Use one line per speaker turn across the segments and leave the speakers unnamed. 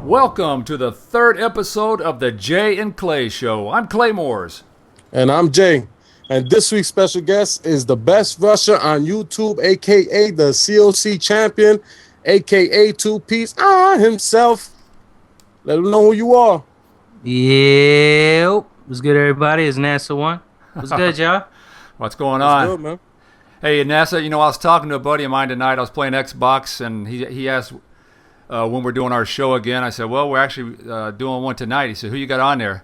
Welcome to the third episode of the Jay and Klay Show. I'm Clay Moores.
And I'm Jay. And this week's special guest is the best rusher on YouTube, a.k.a. the COC champion, a.k.a. two-piece himself. Let him know who you are.
Yep. What's good, everybody? It's xNaSaoNe. What's good, y'all?
What's going on?
What's good, man?
Hey, NASA, I was talking to a buddy of mine tonight. I was playing Xbox, and he asked when we're doing our show again. I said, well, we're actually doing one tonight. He said, who you got on there?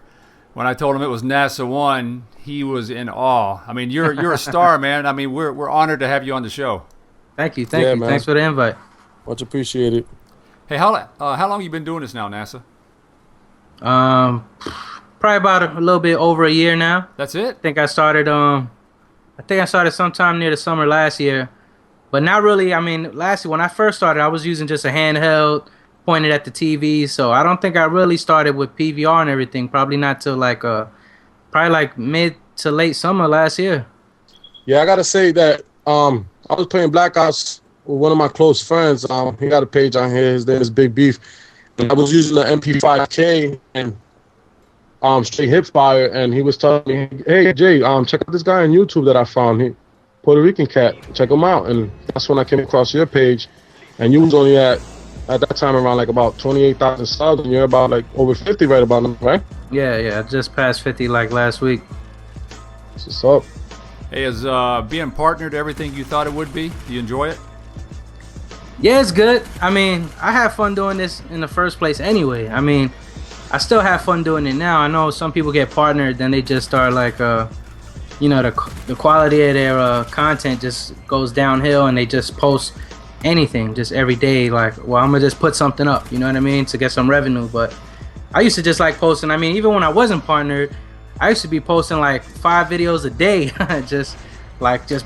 When I told him it was xNaSaoNe, he was in awe. I mean, you're a star, man. I mean, we're honored to have you on the show.
Thank you. Man. Thanks for the invite.
Much appreciated.
Hey, how long you been doing this now, NASA?
Probably about a little bit over a year now.
That's it?
I think I started sometime near the summer last year. But not really. I mean, last year when I first started, I was using just a handheld pointed at the TV. So I don't think I really started with PVR and everything. Probably not till probably like mid to late summer last year.
Yeah, I got to say that I was playing Black Ops with one of my close friends. He got a page on here. His name is Big Beef. And I was using the MP5K and straight hip fire, and he was telling me, hey, Jay, check out this guy on YouTube that I found. He Puerto Rican cat. Check him out. And that's when I came across your page. And you was only at that time around like about 28,000 subs, and you're about like over 50 right about now, right?
Yeah. I just passed 50 like last week.
What's up?
Hey, is being partnered everything you thought it would be? Do you enjoy it?
Yeah, it's good. I mean, I have fun doing this in the first place anyway. I mean, I still have fun doing it now. I know some people get partnered, then they just start like, the quality of their content just goes downhill, and they just post anything just every day. Like, well, I'm gonna just put something up, you know what I mean, to get some revenue. But I used to just like posting. I mean, even when I wasn't partnered, I used to be posting like 5 videos a day, just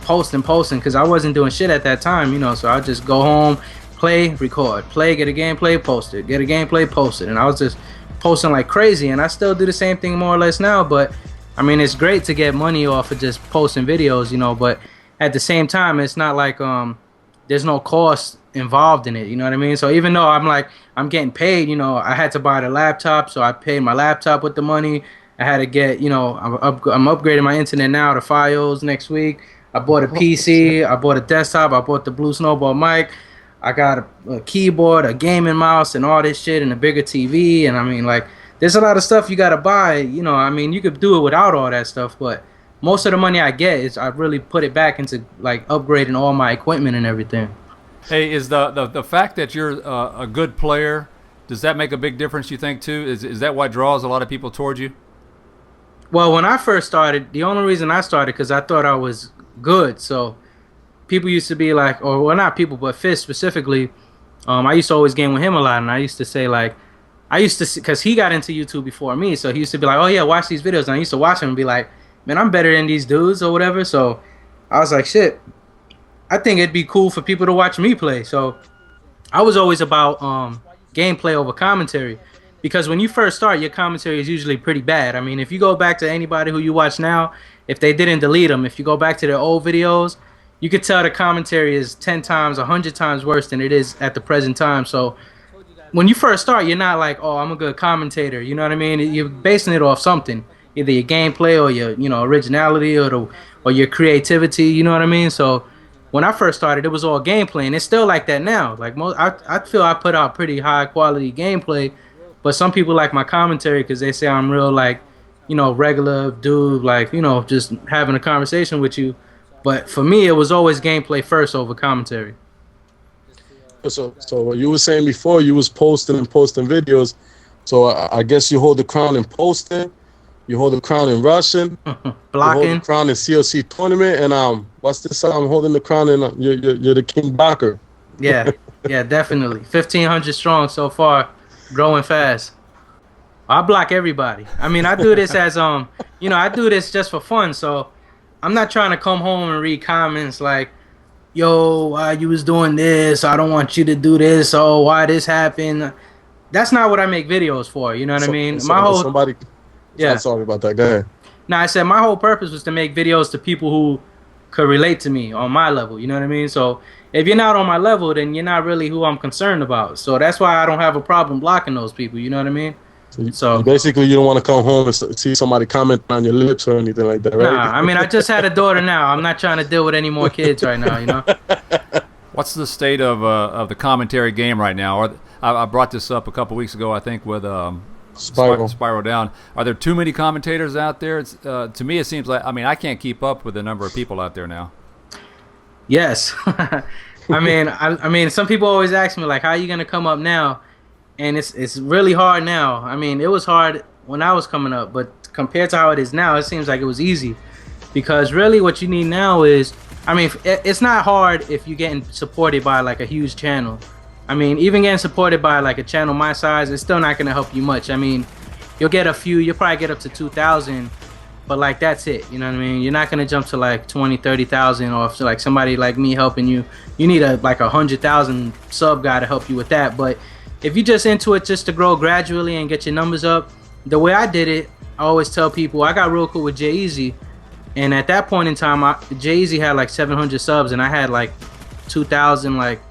posting, because I wasn't doing shit at that time, so I'd just go home, play, record, play, get a gameplay, post it, get a gameplay, post it, and I was just posting like crazy. And I still do the same thing more or less now, but I mean, it's great to get money off of just posting videos, but at the same time, it's not like there's no cost involved in it, you know what I mean? So even though I'm getting paid, I had to buy the laptop, so I paid my laptop with the money. I had to get, I'm upgrading my internet now to Fios next week. I bought a PC, I bought a desktop, I bought the Blue Snowball mic. I got a keyboard, a gaming mouse, and all this shit, and a bigger TV. And I mean, there's a lot of stuff you got to buy. I mean, you could do it without all that stuff, but most of the money I get is I really put it back into upgrading all my equipment and everything.
Hey, is the fact that you're a good player, does that make a big difference, you think, too? Is that what draws a lot of people towards you?
Well, when I first started, the only reason I started because I thought I was good. So people used to be like, or well, not people, but Fizz specifically. I used to always game with him a lot, and I used to say because he got into YouTube before me, so he used to be like, oh yeah, watch these videos, and I used to watch him and be like, man, I'm better than these dudes or whatever. So I was like, shit, I think it'd be cool for people to watch me play. So I was always about gameplay over commentary. Because when you first start, your commentary is usually pretty bad. I mean, if you go back to anybody who you watch now, if they didn't delete them, if you go back to their old videos, you could tell the commentary is 10 times, 100 times worse than it is at the present time. So when you first start, you're not like, oh, I'm a good commentator. You know what I mean? You're basing it off something, either your gameplay or your, originality or your creativity. You know what I mean? So when I first started, it was all gameplay, and it's still like that now. I feel I put out pretty high quality gameplay. But some people like my commentary because they say I'm real, regular dude, just having a conversation with you. But for me, it was always gameplay first over commentary.
So what you were saying before, you was posting videos. So I guess you hold the crown in posting, you hold the crown in rushing,
blocking,
you hold the crown in COC tournament, and what's this? I'm holding the crown in. You're the king blocker.
Yeah, definitely. 1,500 strong so far. Growing fast. I block everybody. I mean, I do this as I do this just for fun. So I'm not trying to come home and read comments like, yo, why you was doing this? I don't want you to do this. Oh, why this happened? That's not what I make videos for. You know what I mean?
I'm sorry about that. Go ahead.
Now, I said my whole purpose was to make videos to people who could relate to me on my level. You know what I mean? So if you're not on my level, then you're not really who I'm concerned about. So that's why I don't have a problem blocking those people. You know what I mean? So
basically, you don't want to come home and see somebody comment on your lips or anything like that, right?
nah, I mean, I just had a daughter now. I'm not trying to deal with any more kids right now, you know?
What's the state of the commentary game right now? I brought this up a couple weeks ago, I think, with Spiral Down. Are there too many commentators out there? It's, to me, it seems like, I mean, I can't keep up with the number of people out there now.
Yes. I mean, some people always ask me, like, how are you going to come up now? And it's really hard now. I mean, it was hard when I was coming up, but compared to how it is now, it seems like it was easy. Because really what you need now is, I mean, it's not hard if you're getting supported by like a huge channel. I mean, even getting supported by like a channel my size, it's still not going to help you much. I mean, you'll probably get up to 2,000, but like that's it. You know what I mean? You're not going to jump to like 20, 30,000, or if like somebody like me helping you, you need like 100,000 sub guy to help you with that. But if you're just into it just to grow gradually and get your numbers up, the way I did it, I always tell people, I got real cool with Jay-Z. And at that point in time, Jay-Z had like 700 subs and I had like 2,000, like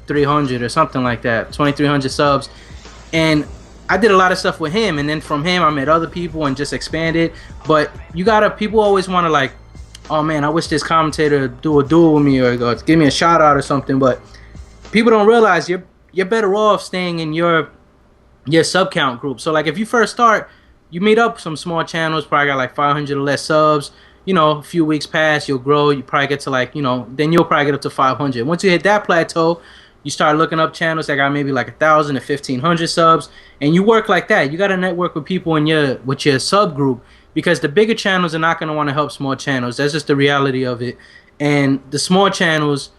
300 or something like that, 2,300 subs. And I did a lot of stuff with him. And then from him, I met other people and just expanded. But people always want to like, oh man, I wish this commentator do a duel with me or give me a shout out or something. But people don't realize you're better off staying in your sub count group. So like if you first start, you meet up some small channels, probably got like 500 or less subs. You know, a few weeks pass, you'll grow. You probably get to like, you know, then you'll probably get up to 500. Once you hit that plateau, you start looking up channels that got maybe like 1,000 to 1,500 subs, and you work like that. You got to network with people with your subgroup, because the bigger channels are not going to want to help small channels. That's just the reality of it. And the small channels,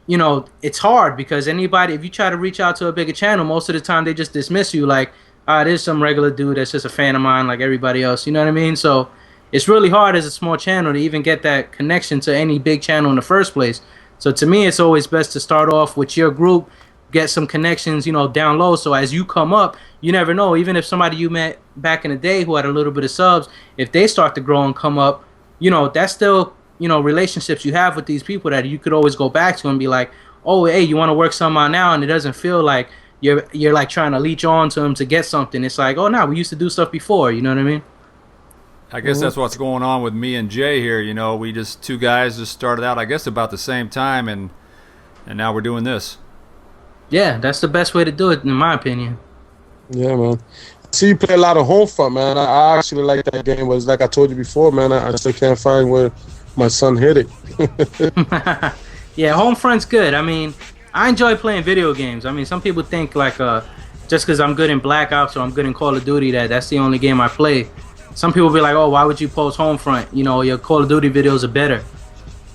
you know, it's hard because if you try to reach out to a bigger channel, most of the time they just dismiss you like, there's some regular dude that's just a fan of mine like everybody else. You know what I mean? So it's really hard as a small channel to even get that connection to any big channel in the first place. So to me, it's always best to start off with your group, get some connections, you know, down low. So as you come up, you never know. Even if somebody you met back in the day who had a little bit of subs, if they start to grow and come up, you know, that's still, you know, relationships you have with these people that you could always go back to and be like, oh, hey, you want to work something out now? And it doesn't feel like you're like trying to leech on to them to get something. It's like, oh, no, we used to do stuff before. You know what I mean?
I guess that's what's going on with me and Jay here. You know, we just two guys just started out, I guess, about the same time, and now we're doing this. Yeah,
that's the best way to do it, in my opinion.
Yeah, man. See, you play a lot of Homefront, man. I actually like that game. Was like I told you before, man. I still can't find where my son hit it.
Yeah, Homefront's good. I mean, I enjoy playing video games. I mean, some people think like just because I'm good in Black Ops or I'm good in Call of Duty that's the only game I play. Some people be like, oh, why would you post Homefront? You know, your Call of Duty videos are better.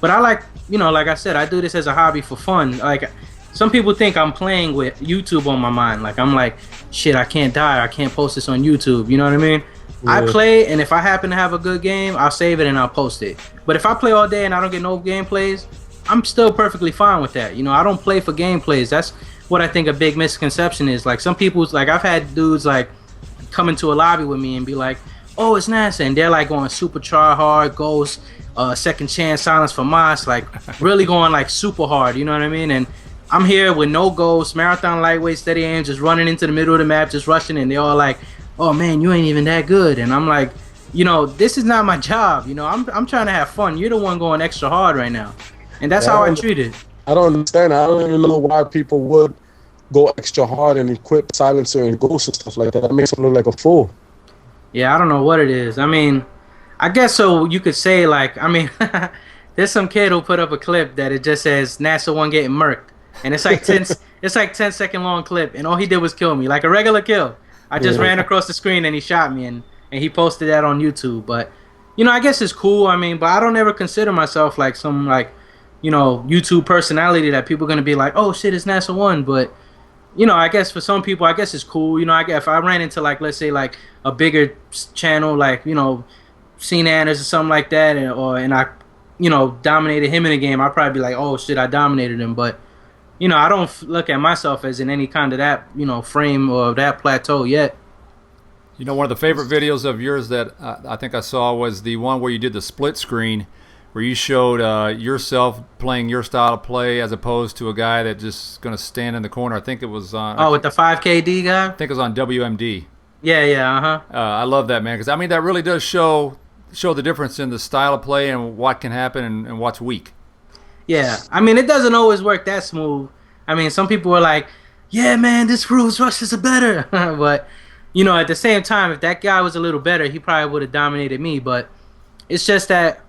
But I like, you know, like I said, I do this as a hobby for fun. Like, some people think I'm playing with YouTube on my mind. Like, I'm like, shit, I can't die. I can't post this on YouTube. You know what I mean? Yeah. I play, and if I happen to have a good game, I'll save it and I'll post it. But if I play all day and I don't get no gameplays, I'm still perfectly fine with that. You know, I don't play for gameplays. That's what I think a big misconception is. Like, some people's, like, I've had dudes, like, come into a lobby with me and be like, oh, it's NASA, and they're like going super try hard, Ghost, Second Chance, Silence for Moss, like really going like super hard, you know what I mean? And I'm here with no Ghost, Marathon Lightweight, Steady Aim, just running into the middle of the map, just rushing, and they're all like, oh man, you ain't even that good. And I'm like, you know, this is not my job, you know, I'm trying to have fun. You're the one going extra hard right now. And that's how I treat it.
I don't understand. I don't even know why people would go extra hard and equip Silencer and Ghost and stuff like that. That makes them look like a fool.
Yeah, I don't know what it is. I mean, I guess so you could say, like, I mean, there's some kid who put up a clip that it just says xNaSaoNe getting murked. And it's like 10-second long clip, and all he did was kill me, like a regular kill. I just ran across the screen and he shot me, and he posted that on YouTube. But, you know, I guess it's cool. I mean, but I don't ever consider myself like some, like, you know, YouTube personality that people are going to be like, oh shit, it's xNaSaoNe. But, you know, I guess for some people, I guess it's cool. You know, if I ran into, like, let's say, like, a bigger channel, like, you know, xNaSaoNe or something like that, and I, you know, dominated him in a game, I'd probably be like, oh, shit, I dominated him. But, you know, I don't look at myself as in any kind of that, you know, frame or that plateau yet.
You know, one of the favorite videos of yours that I think I saw was the one where you did the split screen, where you showed yourself playing your style of play as opposed to a guy that just going to stand in the corner. I think it was on.
Oh, with the 5KD guy?
I think it was on WMD.
Yeah.
I love that, man, because I mean that really does show the difference in the style of play and what can happen and what's weak.
Yeah, I mean it doesn't always work that smooth. I mean some people are like, yeah, man, this rules rushes are better, but you know at the same time, if that guy was a little better, he probably would have dominated me. But it's just that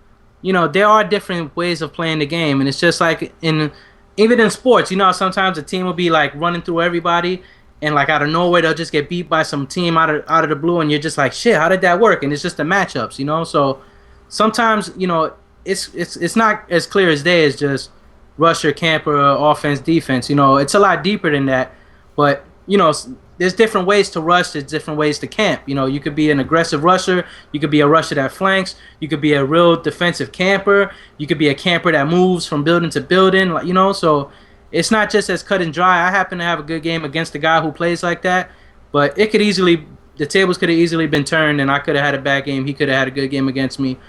you know there are different ways of playing the game, and it's just like even in sports, you know, sometimes a team will be like running through everybody. And like out of nowhere, they'll just get beat by some team out of the blue, and you're just like, shit, how did that work? And it's just the matchups, you know. So sometimes, you know, it's not as clear as day as just rusher, camper, offense, defense. You know, it's a lot deeper than that. But you know, there's different ways to rush. There's different ways to camp. You know, you could be an aggressive rusher. You could be a rusher that flanks. You could be a real defensive camper. You could be a camper that moves from building to building. Like, you know, so. It's not just as cut and dry. I happen to have a good game against a guy who plays like that, but the tables could have easily been turned, and I could have had a bad game. He could have had a good game against me.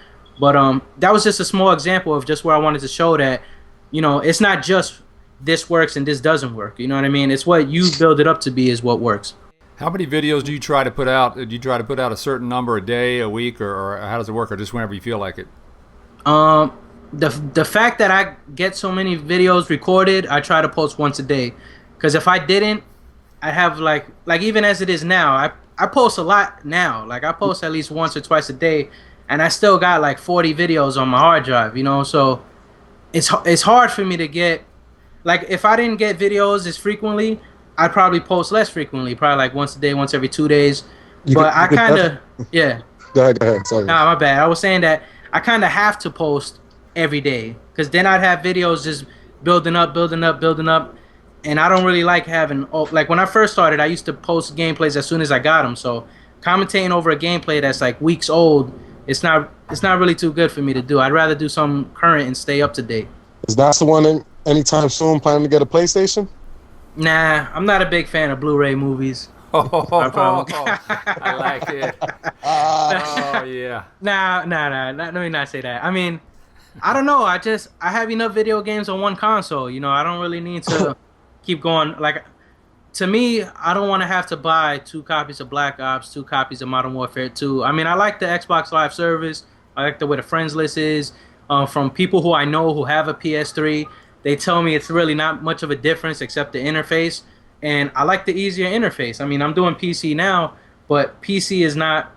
But that was just a small example of just where I wanted to show that, you know, it's not just this works and this doesn't work. You know what I mean? It's what you build it up to be is what works.
How many videos do you try to put out? Do you try to put out a certain number a day, a week, or how does it work, or just whenever you feel like it?
The fact that I get so many videos recorded, I try to post once a day. Because if I didn't, I'd have like even as it is now, I post a lot now. Like I post at least once or twice a day, and I still got like 40 videos on my hard drive, you know? So it's hard for me to get, like if I didn't get videos as frequently, I'd probably post less frequently, probably like once a day, once every 2 days. I kind of, yeah.
Go ahead, sorry.
Nah, my bad. I was saying that I kind of have to post every day, because then I'd have videos just building up, and I don't really like having, like when I first started, I used to post gameplays as soon as I got them. So commentating over a gameplay that's like weeks old, it's not really too good for me to do. I'd rather do something current and stay up to date.
Is xNaSaoNe anytime soon planning to get a PlayStation?
Nah, I'm not a big fan of Blu-ray movies.
I like it. Oh yeah.
Nah. Let me not say that. I mean, I don't know. I have enough video games on one console. You know, I don't really need to keep going. Like, to me, I don't want to have to buy 2 copies of Black Ops, 2 copies of Modern Warfare 2. I mean, I like the Xbox Live service. I like the way the friends list is. From people who I know who have a PS3, they tell me it's really not much of a difference except the interface. And I like the easier interface. I mean, I'm doing PC now, but PC is not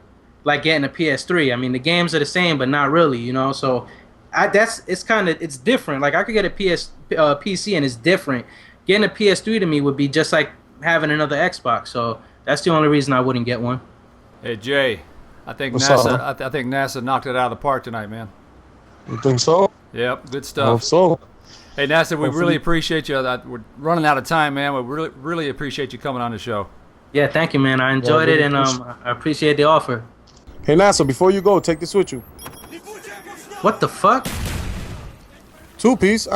like getting a PS3. I mean, the games are the same, but not really, you know. So it's different. Like I could get a PC and it's different. Getting a PS3 to me would be just like having another Xbox. So that's the only reason I wouldn't get one.
Hey Jay, I think
What's
NASA.
up?
I think NASA knocked it out of the park tonight, man.
You think so?
Yep, good
I
stuff.
hope so.
Hey NASA, we
Hopefully.
really appreciate you. We're running out of time, man. We really appreciate you coming on the show.
Yeah, thank you, man. I enjoyed it, and I appreciate the offer.
Hey NASA, before you go, take this with you.
What the fuck?
2-piece.